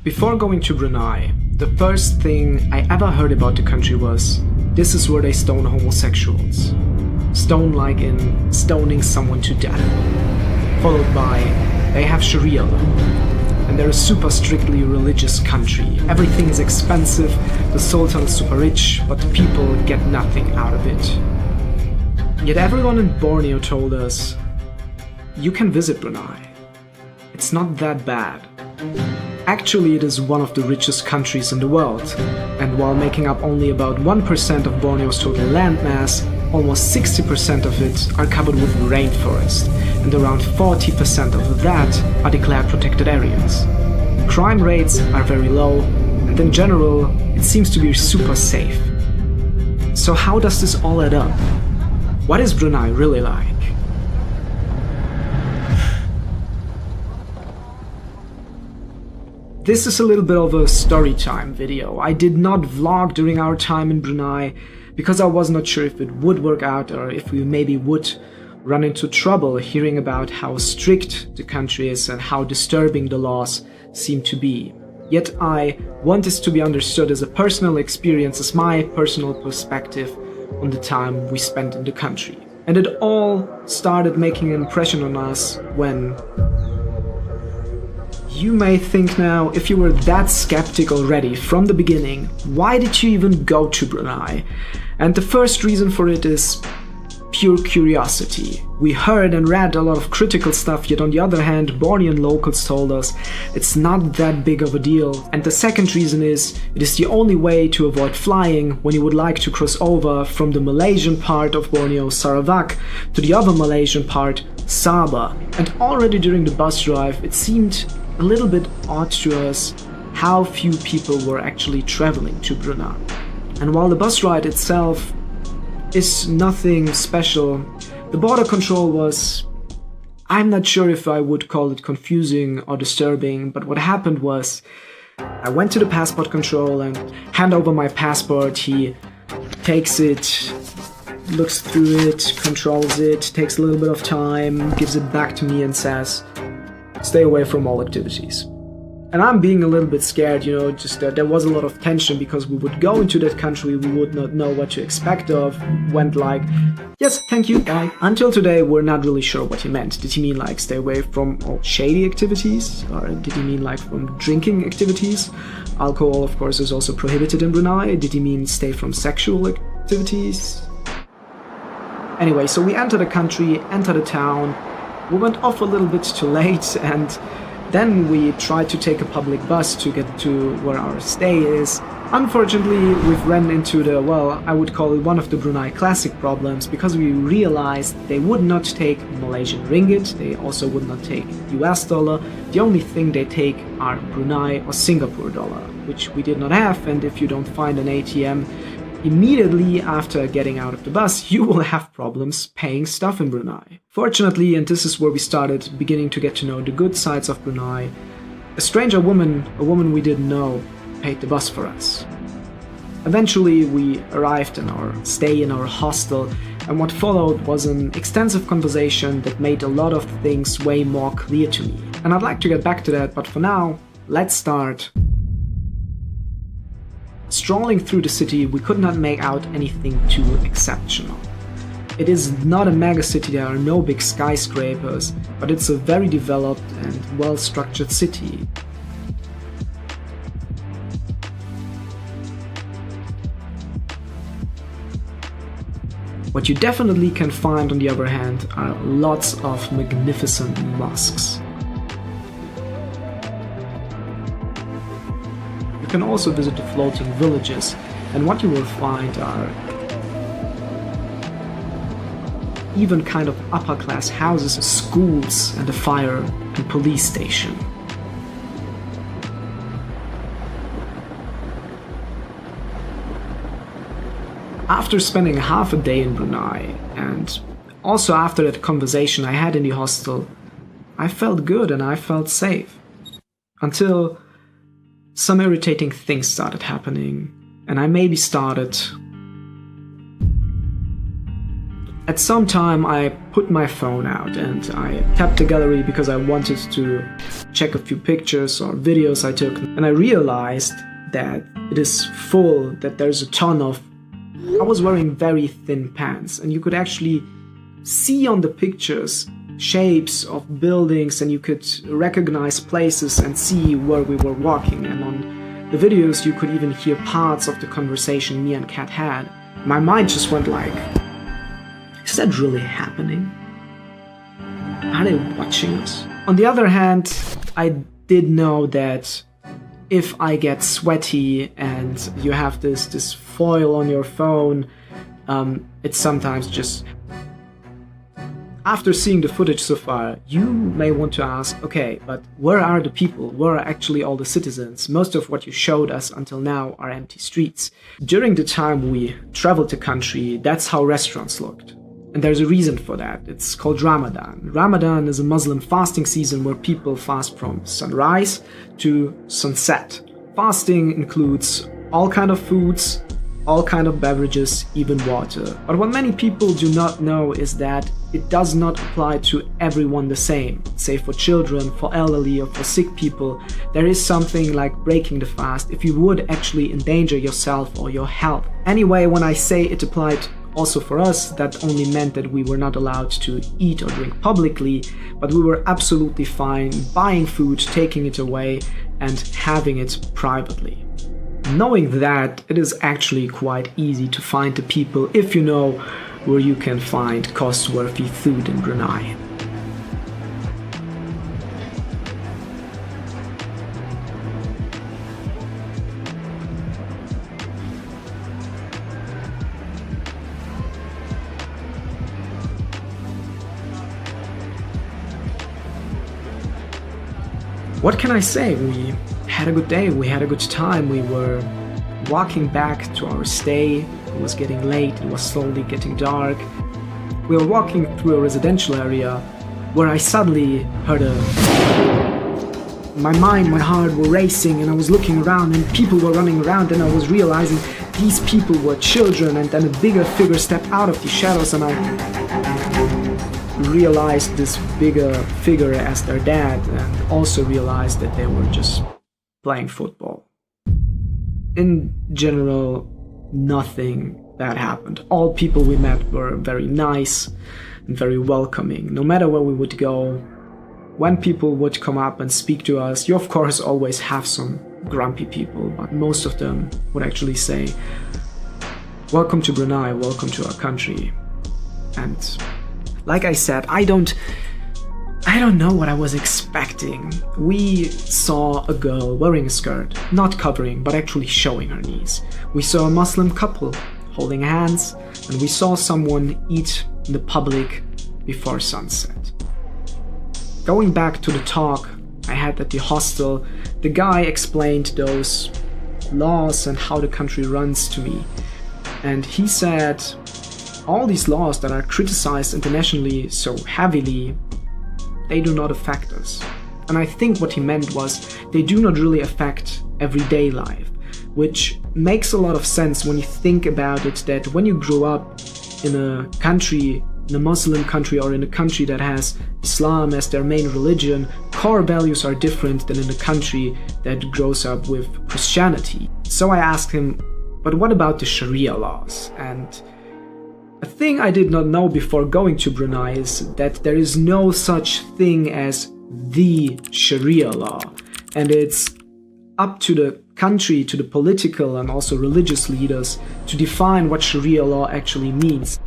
Before going to Brunei, the first thing I ever heard about the country was, this is where they stone homosexuals. Stone like in stoning someone to death. Followed by, they have Sharia Law. And they're a super strictly religious country. Everything is expensive, the Sultan is super rich, but the people get nothing out of it. Yet everyone in Borneo told us, you can visit Brunei. It's not that bad. Actually, it is one of the richest countries in the world, and while making up only about 1% of Borneo's total landmass, almost 60% of it are covered with rainforest, and around 40% of that are declared protected areas. Crime rates are very low, and in general, it seems to be super safe. So how does this all add up? What is Brunei really like? This is a little bit of a story time video. I did not vlog during our time in Brunei because I was not sure if it would work out or if we maybe would run into trouble hearing about how strict the country is and how disturbing the laws seem to be. Yet I want this to be understood as a personal experience, as my personal perspective on the time we spent in the country. And it all started making an impression on us when... You may think now, if you were that skeptic already from the beginning, why did you even go to Brunei? And the first reason for it is pure curiosity. We heard and read a lot of critical stuff, yet on the other hand, Bornean locals told us it's not that big of a deal. And the second reason is, it is the only way to avoid flying when you would like to cross over from the Malaysian part of Borneo, Sarawak, to the other Malaysian part, Sabah. And already during the bus drive, it seemed a little bit odd to us how few people were actually traveling to Brunei. And while the bus ride itself is nothing special, the border control was, I'm not sure if I would call it confusing or disturbing, but what happened was I went to the passport control and hand over my passport. He takes it, looks through it, controls it, takes a little bit of time, gives it back to me and says, stay away from all activities. And I'm being a little bit scared, just that there was a lot of tension because we would go into that country, we would not know what to expect of, went like, yes, thank you, bye. Until today, we're not really sure what he meant. Did he mean like stay away from all shady activities? Or did he mean like from drinking activities? Alcohol, of course, is also prohibited in Brunei. Did he mean stay from sexual activities? Anyway, so we enter the country, enter the town. We went off a little bit too late, and then we tried to take a public bus to get to where our stay is. Unfortunately, we've run into the, well, I would call it one of the Brunei classic problems, because we realized they would not take Malaysian ringgit, they also would not take US dollar. The only thing they take are Brunei or Singapore dollar, which we did not have, and if you don't find an ATM immediately after getting out of the bus, you will have problems paying stuff in Brunei. Fortunately, and this is where we started beginning to get to know the good sides of Brunei, a stranger woman, a woman we didn't know, paid the bus for us. Eventually, we arrived in our stay in our hostel, and what followed was an extensive conversation that made a lot of things way more clear to me. And I'd like to get back to that, but for now, let's start. Strolling through the city, we could not make out anything too exceptional. It is not a mega city, there are no big skyscrapers, but it's a very developed and well-structured city. What you definitely can find, on the other hand, are lots of magnificent mosques. You can also visit the floating villages, and what you will find are even kind of upper class houses, schools, and a fire and police station. After spending half a day in Brunei, and also after that conversation I had in the hostel, I felt good and I felt safe. Until some irritating things started happening, and I maybe started. At some time I put my phone out and I tapped the gallery because I wanted to check a few pictures or videos I took, and I realized that it is full, that there's a ton of... I was wearing very thin pants, and you could actually see on the pictures shapes of buildings, and you could recognize places and see where we were walking, and on the videos you could even hear parts of the conversation me and Kat had. My mind just went like, is that really happening? Are they watching us? On the other hand, I did know that if I get sweaty and you have this foil on your phone, it's sometimes just... After seeing the footage so far, you may want to ask, okay, but where are the people? Where are actually all the citizens? Most of what you showed us until now are empty streets. During the time we traveled the country, that's how restaurants looked. And there's a reason for that. It's called Ramadan. Ramadan is a Muslim fasting season where people fast from sunrise to sunset. Fasting includes all kind of foods, all kind of beverages, even water. But what many people do not know is that it does not apply to everyone the same. Say for children, for elderly, or for sick people, there is something like breaking the fast if you would actually endanger yourself or your health. Anyway, when I say it applied also for us, that only meant that we were not allowed to eat or drink publicly, but we were absolutely fine buying food, taking it away, and having it privately. Knowing that, it is actually quite easy to find the people if you know where you can find cost-worthy food in Brunei. What can I say? We had a good day, we had a good time, we were walking back to our stay, it was getting late, it was slowly getting dark. We were walking through a residential area where I suddenly heard my mind, my heart were racing, and I was looking around and people were running around, and I was realizing these people were children, and then a bigger figure stepped out of the shadows and I realized this bigger figure as their dad, and also realized that they were just playing football. In general, nothing bad happened. All people we met were very nice and very welcoming. No matter where we would go, when people would come up and speak to us, you of course always have some grumpy people, but most of them would actually say, "Welcome to Brunei, welcome to our country." And like I said, I don't know what I was expecting. We saw a girl wearing a skirt, not covering, but actually showing her knees. We saw a Muslim couple holding hands, and we saw someone eat in the public before sunset. Going back to the talk I had at the hostel, the guy explained those laws and how the country runs to me. And he said, all these laws that are criticized internationally so heavily, they do not affect us. And I think what he meant was they do not really affect everyday life, which makes a lot of sense when you think about it, that when you grow up in a country, in a Muslim country, or in a country that has Islam as their main religion, core values are different than in a country that grows up with Christianity. So I asked him, but what about the Sharia laws? And a thing I did not know before going to Brunei is that there is no such thing as the Sharia law, and it's up to the country, to the political and also religious leaders to define what Sharia law actually means.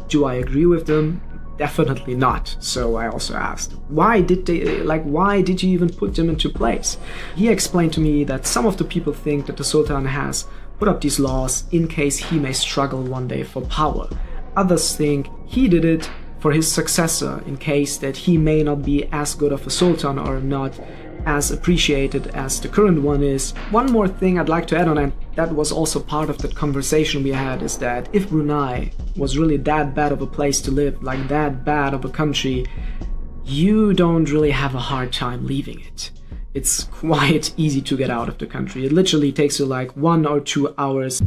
Do I agree with them? Definitely not. So I also asked, why did you even put them into place? He explained to me that some of the people think that the Sultan has put up these laws in case he may struggle one day for power. Others think he did it for his successor, in case that he may not be as good of a Sultan or not as appreciated as the current one is. One more thing I'd like to add on, and that was also part of that conversation we had, is that if Brunei was really that bad of a place to live, like that bad of a country, you don't really have a hard time leaving it. It's quite easy to get out of the country. It literally takes you like 1 or 2 hours.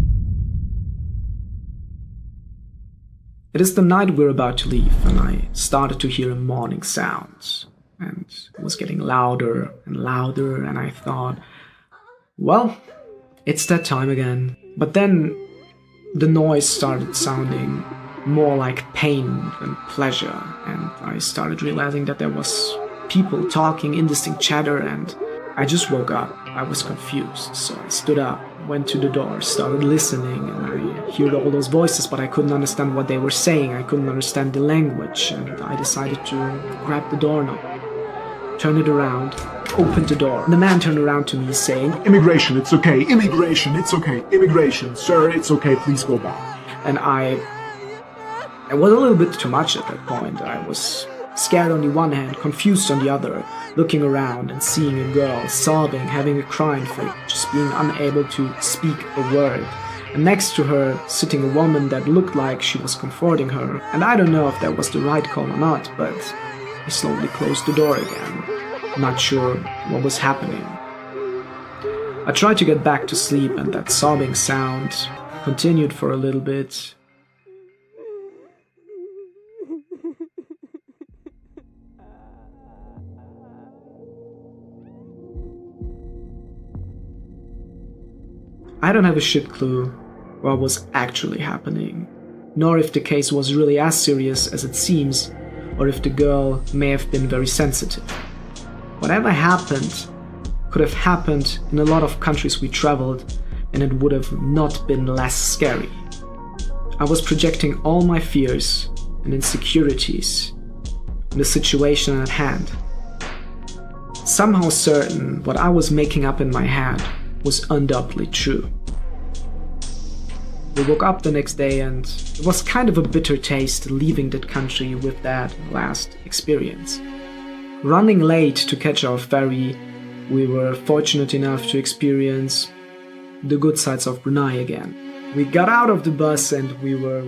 It is the night we're about to leave, and I started to hear a morning sound. And it was getting louder and louder, and I thought, well, it's that time again. But then the noise started sounding more like pain than pleasure, and I started realizing that there was people talking, indistinct chatter, and I just woke up. I was confused, so I stood up, went to the door, started listening, and I heard all those voices, but I couldn't understand what they were saying. I couldn't understand the language, and I decided to grab the doorknob, turn it around, opened the door. The man turned around to me saying, "Immigration, it's okay. Immigration, it's okay. Immigration, sir, it's okay. Please go back." And it was a little bit too much at that point. I was scared on the one hand, confused on the other, looking around and seeing a girl sobbing, having a crying fit, just being unable to speak a word. And next to her, sitting a woman that looked like she was comforting her. And I don't know if that was the right call or not, but I slowly closed the door again, not sure what was happening. I tried to get back to sleep, and that sobbing sound continued for a little bit. I don't have a shit clue what was actually happening, nor if the case was really as serious as it seems, or if the girl may have been very sensitive. Whatever happened could have happened in a lot of countries we traveled, and it would have not been less scary. I was projecting all my fears and insecurities in the situation at hand. Somehow certain what I was making up in my head was undoubtedly true. We woke up the next day, and it was kind of a bitter taste leaving that country with that last experience. Running late to catch our ferry, we were fortunate enough to experience the good sides of Brunei again. We got out of the bus and we were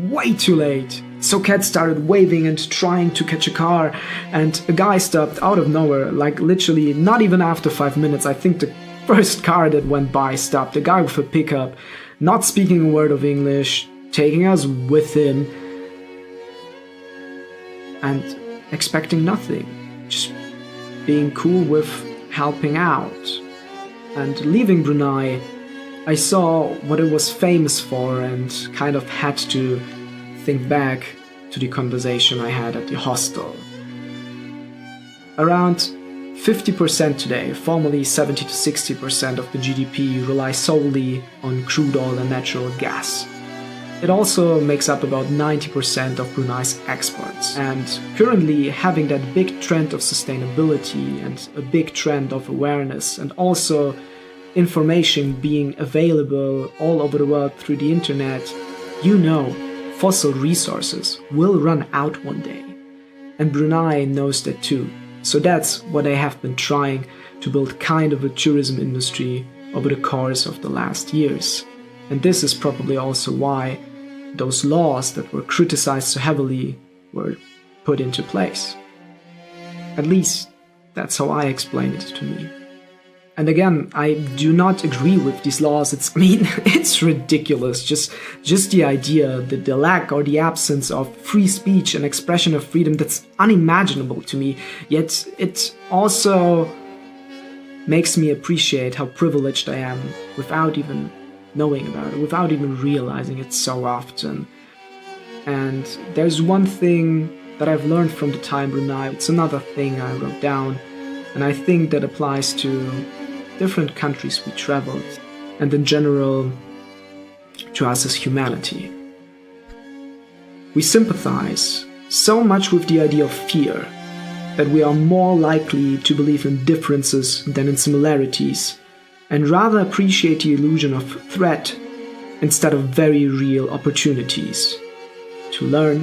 way too late. So Kat started waving and trying to catch a car, and a guy stopped out of nowhere, like literally not even after 5 minutes. I think the first car that went by stopped. A guy with a pickup, not speaking a word of English, taking us with him, and expecting nothing. Just being cool with helping out. And leaving Brunei, I saw what it was famous for and kind of had to think back to the conversation I had at the hostel. Around 50% today, formerly 70 to 60% of the GDP rely solely on crude oil and natural gas. It also makes up about 90% of Brunei's exports. And currently having that big trend of sustainability and a big trend of awareness, and also information being available all over the world through the internet, fossil resources will run out one day. And Brunei knows that too. So that's what they have been trying to build kind of a tourism industry over the course of the last years. And this is probably also why those laws that were criticized so heavily were put into place. At least that's how I explain it to me. And again, I do not agree with these laws. It's ridiculous. Just the idea, the lack or the absence of free speech and expression of freedom, that's unimaginable to me. Yet it also makes me appreciate how privileged I am without even knowing about it, without even realizing it so often. And there's one thing that I've learned from the time Brunei. It's another thing I wrote down, and I think that applies to different countries we traveled, and in general to us as humanity. We sympathize so much with the idea of fear that we are more likely to believe in differences than in similarities, and rather appreciate the illusion of threat instead of very real opportunities to learn,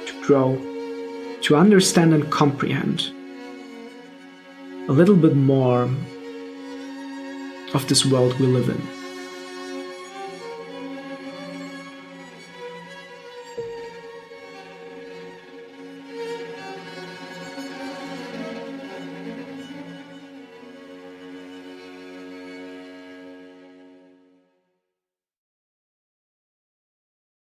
to grow, to understand and comprehend a little bit more of this world we live in.